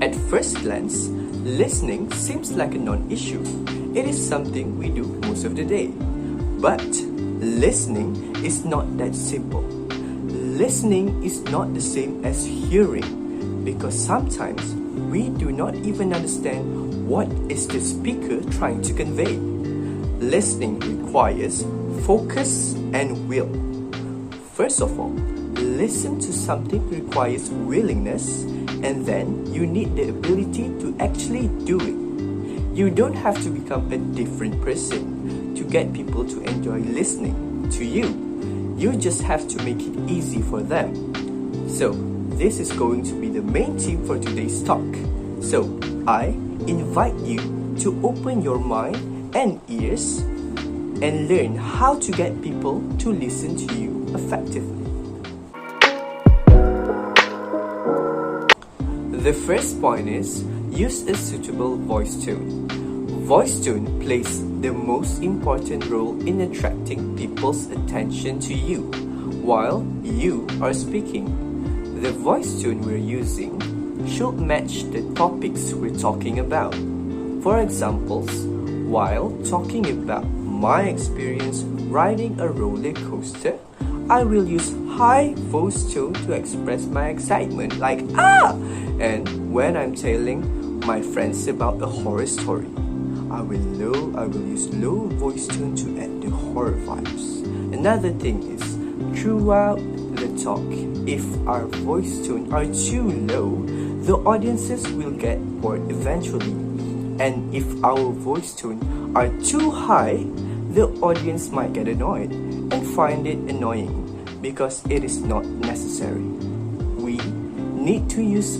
At first glance, listening seems like a non-issue. It is something we do most of the day. But listening is not that simple. Listening is not the same as hearing, because sometimes we do not even understand what is the speaker trying to convey. Listening requires focus and will. First of all, listen to something requires willingness, and then you need the ability to actually do it. You don't have to become a different person to get people to enjoy listening to you. You just have to make it easy for them. So, this is going to be the main theme for today's talk. So, I invite you to open your mind and ears and learn how to get people to listen to you effectively. The first point is use a suitable voice tone. Voice tone plays the most important role in attracting people's attention to you while you are speaking. The voice tone we're using should match the topics we're talking about. For examples, while talking about my experience riding a roller coaster, I will use high voice tone to express my excitement like "ah!" And when I'm telling my friends about a horror story, I will use low voice tone to add the horror vibes. Another thing is, throughout the talk, if our voice tone are too low, the audiences will get bored eventually. And if our voice tone are too high, the audience might get annoyed and find it annoying because it is not necessary. We need to use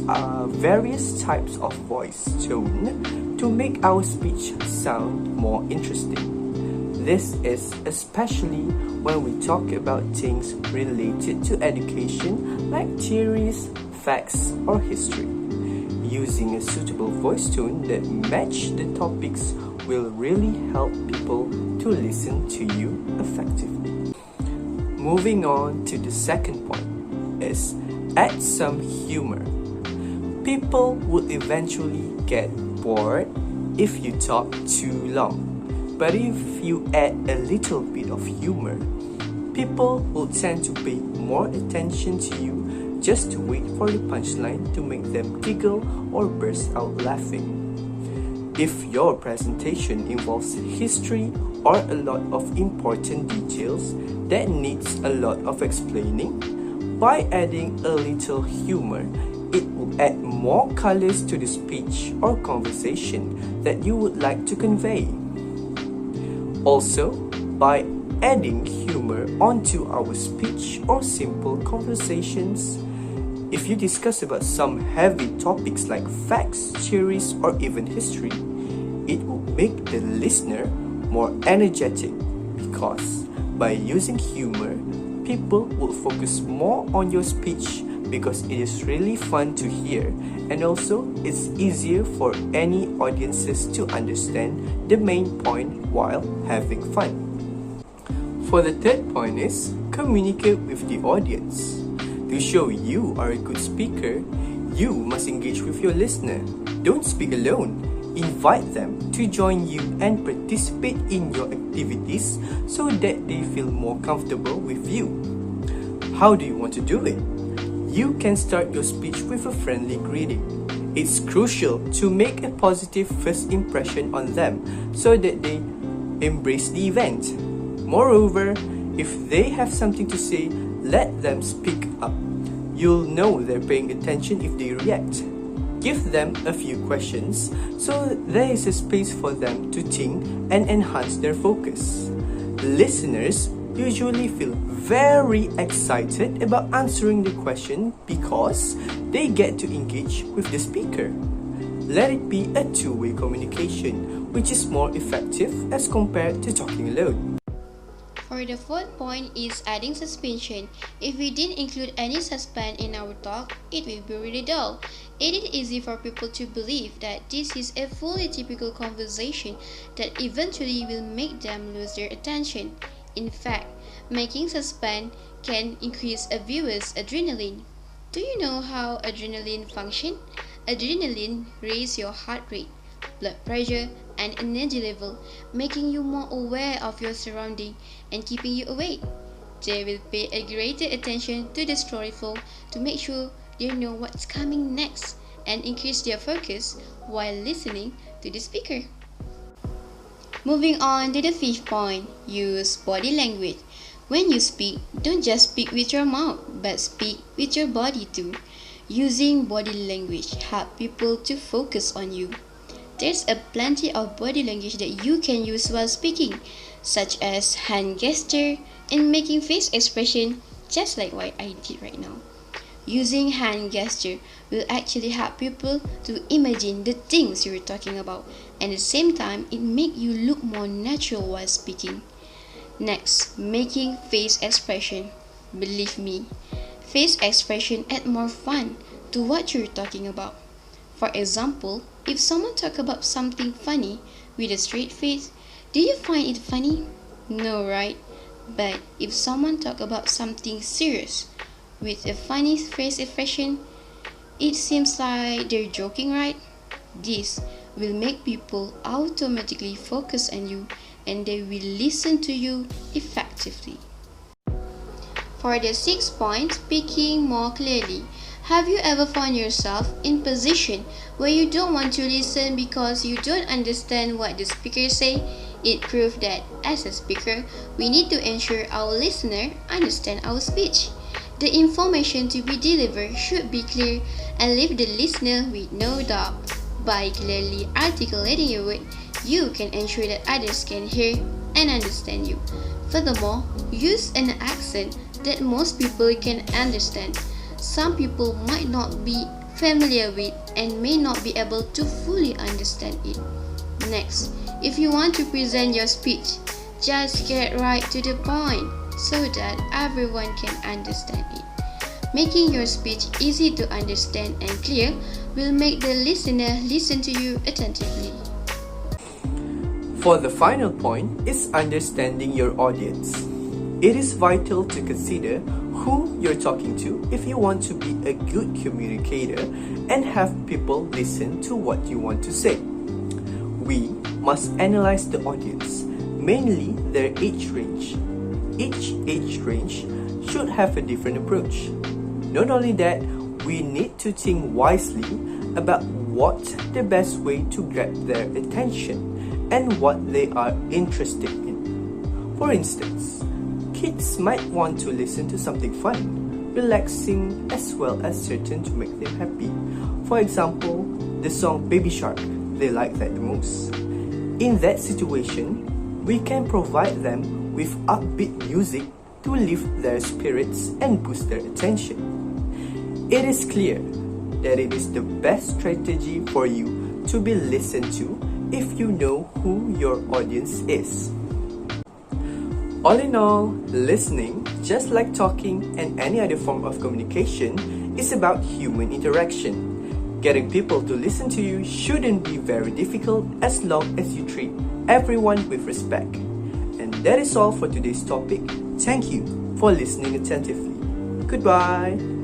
various types of voice tone to make our speech sound more interesting. This is especially when we talk about things related to education like theories, facts, or history. Using a suitable voice tone that match the topics will really help people to listen to you effectively. Moving on to the second point is add some humor. People would eventually get bored if you talk too long. But if you add a little bit of humor, people will tend to pay more attention to you just to wait for the punchline to make them giggle or burst out laughing. If your presentation involves history or a lot of important details that needs a lot of explaining, by adding a little humor, it will add more colors to the speech or conversation that you would like to convey. Also, by adding humor onto our speech or simple conversations, if you discuss about some heavy topics like facts, theories, or even history, it will make the listener more energetic because by using humor, people will focus more on your speech because it is really fun to hear, and also it's easier for any audiences to understand the main point while having fun. For the third point is communicate with the audience. To show you are a good speaker, you must engage with your listener. Don't speak alone. Invite them to join you and participate in your activities so that they feel more comfortable with you. How do you want to do it? You can start your speech with a friendly greeting. It's crucial to make a positive first impression on them so that they embrace the event. Moreover, if they have something to say, let them speak up. You'll know they're paying attention if they react. Give them a few questions so there is a space for them to think and enhance their focus. Listeners usually feel very excited about answering the question because they get to engage with the speaker. Let it be a two-way communication, which is more effective as compared to talking alone. For the fourth point is adding suspension. If we didn't include any suspense in our talk, it will be really dull. It is easy for people to believe that this is a fully typical conversation that eventually will make them lose their attention. In fact, making suspense can increase a viewer's adrenaline. Do you know how adrenaline functions? Adrenaline raises your heart rate, blood pressure, and energy level, making you more aware of your surroundings and keeping you awake. They will pay a greater attention to the story flow to make sure they know what's coming next and increase their focus while listening to the speaker. Moving on to the fifth point, use body language. When you speak, don't just speak with your mouth, but speak with your body too. Using body language helps people to focus on you. There's a plenty of body language that you can use while speaking, such as hand gesture and making face expression, just like what I did right now. Using hand gesture will actually help people to imagine the things you're talking about, and at the same time, it makes you look more natural while speaking. Next, making face expression. Believe me, face expression add more fun to what you're talking about. For example, if someone talk about something funny with a straight face, do you find it funny? No, right? But if someone talk about something serious with a funny face expression, it seems like they're joking, right? This will make people automatically focus on you and they will listen to you effectively. For the sixth point, speaking more clearly. Have you ever found yourself in position where you don't want to listen because you don't understand what the speaker say? It proves that as a speaker, we need to ensure our listener understand our speech. The information to be delivered should be clear and leave the listener with no doubt. By clearly articulating your word, you can ensure that others can hear and understand you. Furthermore, use an accent that most people can understand. Some people might not be familiar with and may not be able to fully understand it. Next, if you want to present your speech, just get right to the point so that everyone can understand it. Making your speech easy to understand and clear will make the listener listen to you attentively. For the final point is understanding your audience. It is vital to consider who you're talking to if you want to be a good communicator and have people listen to what you want to say. We must analyze the audience, mainly their age range. Each age range should have a different approach. Not only that, we need to think wisely about what's the best way to grab their attention and what they are interested in. For instance, kids might want to listen to something fun, relaxing, as well as certain to make them happy. For example, the song Baby Shark, they like that the most. In that situation, we can provide them with upbeat music to lift their spirits and boost their attention. It is clear that it is the best strategy for you to be listened to if you know who your audience is. All in all, listening, just like talking and any other form of communication, is about human interaction. Getting people to listen to you shouldn't be very difficult as long as you treat everyone with respect. And that is all for today's topic. Thank you for listening attentively. Goodbye.